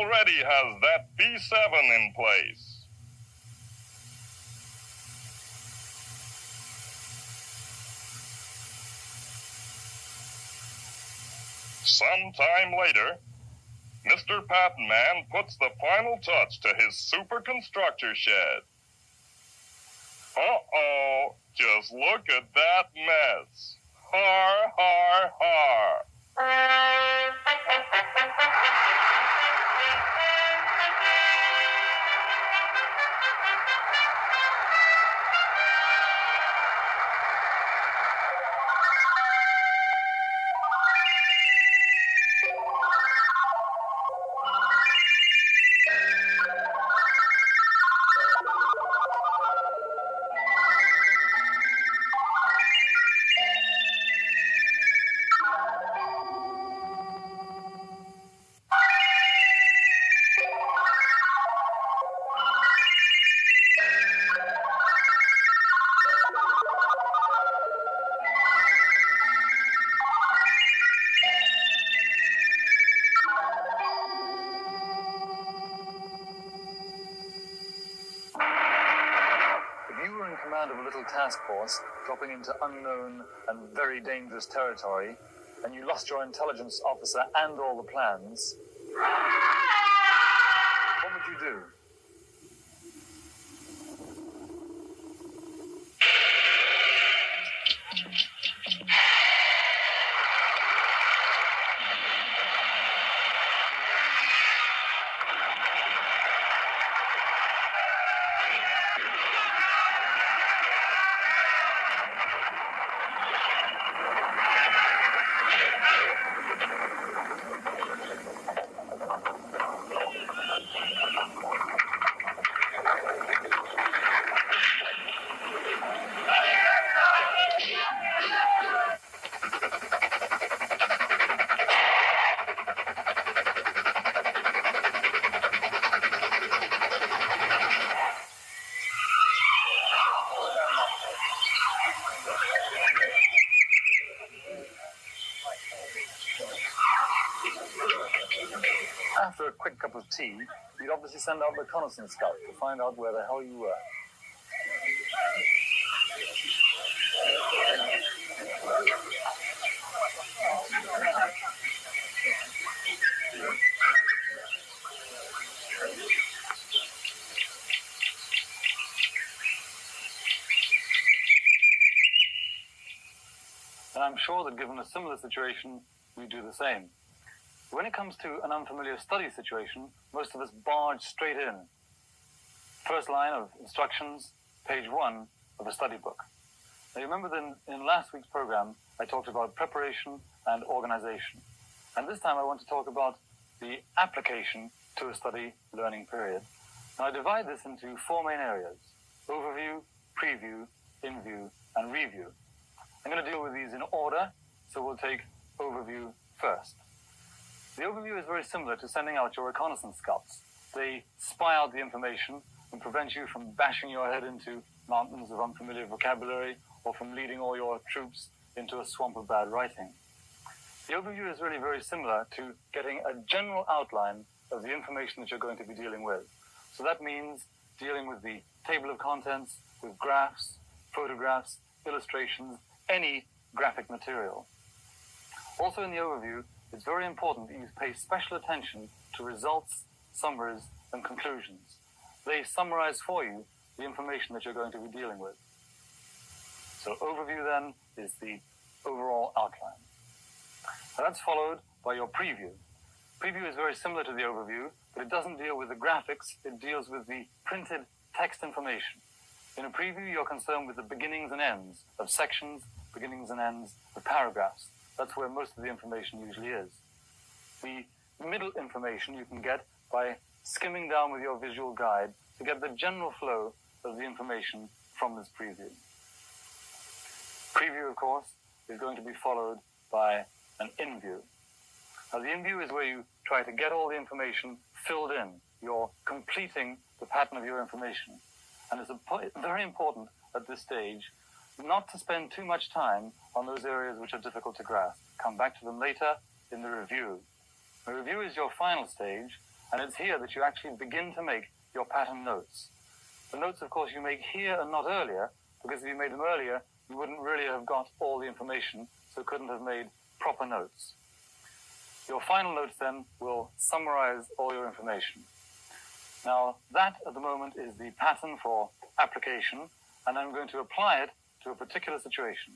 already has that B7 in place. Sometime later, Mr. Patent Man puts the final touch to his super constructor shed. Uh-oh, just look at that mess. Har, har, har. Of a little task force dropping into unknown and very dangerous territory, and you lost your intelligence officer and all the plans, what would you do? After a quick cup of tea, you'd obviously send out a reconnaissance scout to find out where the hell you were. And I'm sure that given a similar situation, we do the same. When it comes to an unfamiliar study situation, most of us barge straight in. First line of instructions, page 1 of a study book. Now you remember that in last week's program, I talked about preparation and organization. And this time I want to talk about the application to a study learning period. Now I divide this into 4 main areas: overview, preview, in-view, and review. I'm going to deal with these in order, so we'll take overview first. The overview is very similar to sending out your reconnaissance scouts. They spy out the information and prevent you from bashing your head into mountains of unfamiliar vocabulary or from leading all your troops into a swamp of bad writing. The overview is really very similar to getting a general outline of the information that you're going to be dealing with. So that means dealing with the table of contents, with graphs, photographs, illustrations, any graphic material. Also in the overview, it's very important that you pay special attention to results, summaries, and conclusions. They summarize for you the information that you're going to be dealing with. So overview then is the overall outline. Now that's followed by your preview. Preview is very similar to the overview, but it doesn't deal with the graphics, it deals with the printed text information. In a preview, you're concerned with the beginnings and ends of sections, beginnings and ends of paragraphs. That's where most of the information usually is. The middle information you can get by skimming down with your visual guide to get the general flow of the information from this preview. Preview, of course, is going to be followed by an in-view. Now, the in-view is where you try to get all the information filled in. You're completing the pattern of your information. And it's very important at this stage not to spend too much time on those areas which are difficult to grasp. Come back to them later in the review. The review is your final stage, And it's here that you actually begin to make your pattern notes. The notes, of course, you make here and not earlier, because if you made them earlier, you wouldn't really have got all the information, so couldn't have made proper notes. Your final notes then will summarize all your information. Now, that at the moment is the pattern for application, and I'm going to apply it to a particular situation.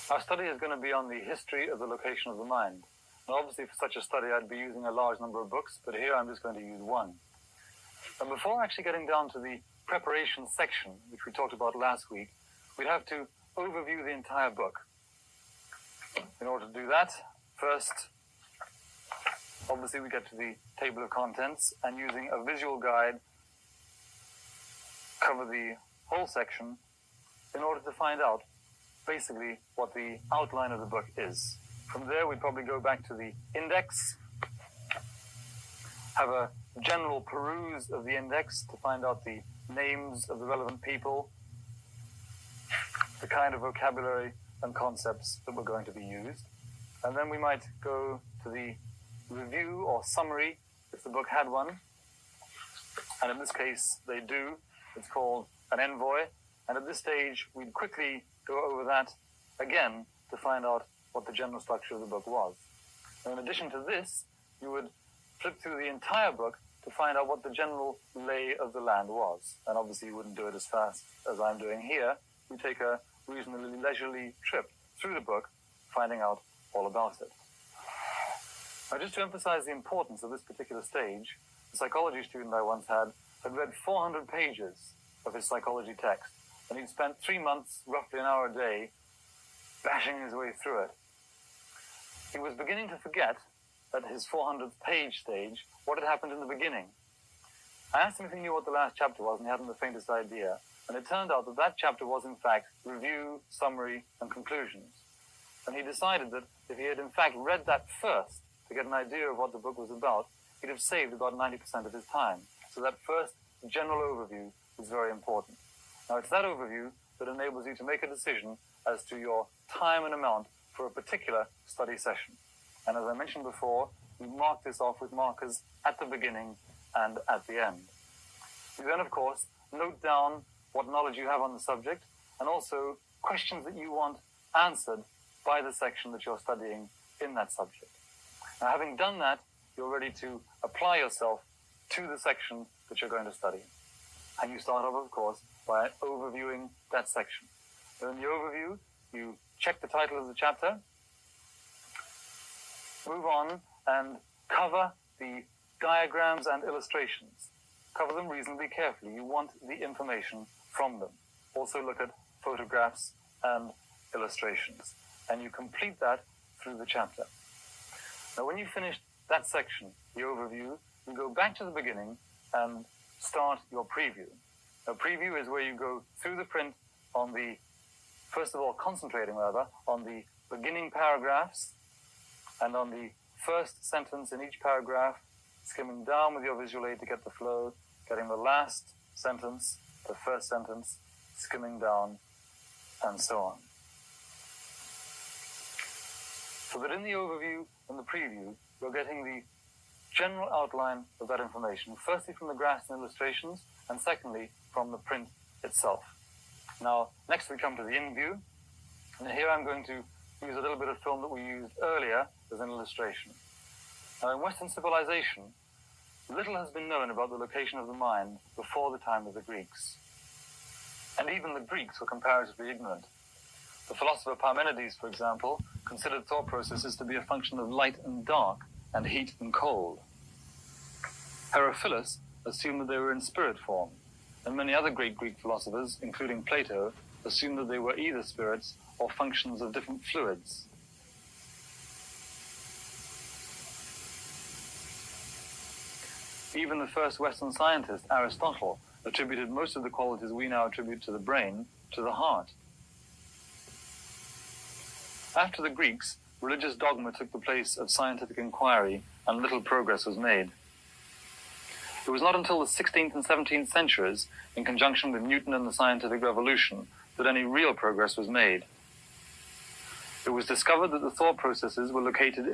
Our study is going to be on the history of the location of the mind. Now, obviously, for such a study, I'd be using a large number of books, but here I'm just going to use one. And before actually getting down to the preparation section, which we talked about last week, we'd have to overview the entire book. In order to do that, first, obviously, we get to the table of contents, and using a visual guide, cover the whole section in order to find out basically what the outline of the book is. From there, we'd probably go back to the index, have a general peruse of the index to find out the names of the relevant people, the kind of vocabulary and concepts that were going to be used. And then we might go to the review or summary, if the book had one. And in this case, they do. It's called an envoy. And at this stage, we'd quickly go over that again to find out what the general structure of the book was. And in addition to this, you would flip through the entire book to find out what the general lay of the land was. And obviously, you wouldn't do it as fast as I'm doing here. You take a reasonably leisurely trip through the book, finding out all about it. Now, just to emphasize the importance of this particular stage, the psychology student I once had read 400 pages of his psychology text, and he'd spent 3 months, roughly an hour a day, bashing his way through it. He was beginning to forget, at his 400th page stage, what had happened in the beginning. I asked him if he knew what the last chapter was, and he hadn't the faintest idea. And it turned out that that chapter was, in fact, review, summary, and conclusions. And he decided that if he had, in fact, read that first to get an idea of what the book was about, he'd have saved about 90% of his time. So that first general overview is very important. Now, it's that overview that enables you to make a decision as to your time and amount for a particular study session. And as I mentioned before, you mark this off with markers at the beginning and at the end. You then, of course, note down what knowledge you have on the subject, and also questions that you want answered by the section that you're studying in that subject. Now, having done that, you're ready to apply yourself to the section that you're going to study. And you start off, of course, by overviewing that section. So in the overview, you check the title of the chapter, move on and cover the diagrams and illustrations. Cover them reasonably carefully. You want the information from them. Also look at photographs and illustrations. And you complete that through the chapter. Now, when you've finished that section, the overview, you go back to the beginning and start your preview. A preview is where you go through the print on the, first of all, concentrating rather, on the beginning paragraphs and on the first sentence in each paragraph, skimming down with your visual aid to get the flow, getting the last sentence, the first sentence, skimming down, and so on. So that in the overview and the preview, you're getting the general outline of that information, firstly from the graphs and illustrations, and secondly from the print itself. Now, next we come to the in-view, and here I'm going to use a little bit of film that we used earlier as an illustration. Now, in Western civilization, little has been known about the location of the mind before the time of the Greeks. And even the Greeks were comparatively ignorant. The philosopher Parmenides, for example, considered thought processes to be a function of light and dark, and heat and cold. Herophilus assumed that they were in spirit form, and many other great Greek philosophers, including Plato, assumed that they were either spirits or functions of different fluids. Even the first Western scientist, Aristotle, attributed most of the qualities we now attribute to the brain to the heart. After the Greeks, religious dogma took the place of scientific inquiry, and little progress was made. It was not until the 16th and 17th centuries, in conjunction with Newton and the scientific revolution, that any real progress was made. It was discovered that the thought processes were located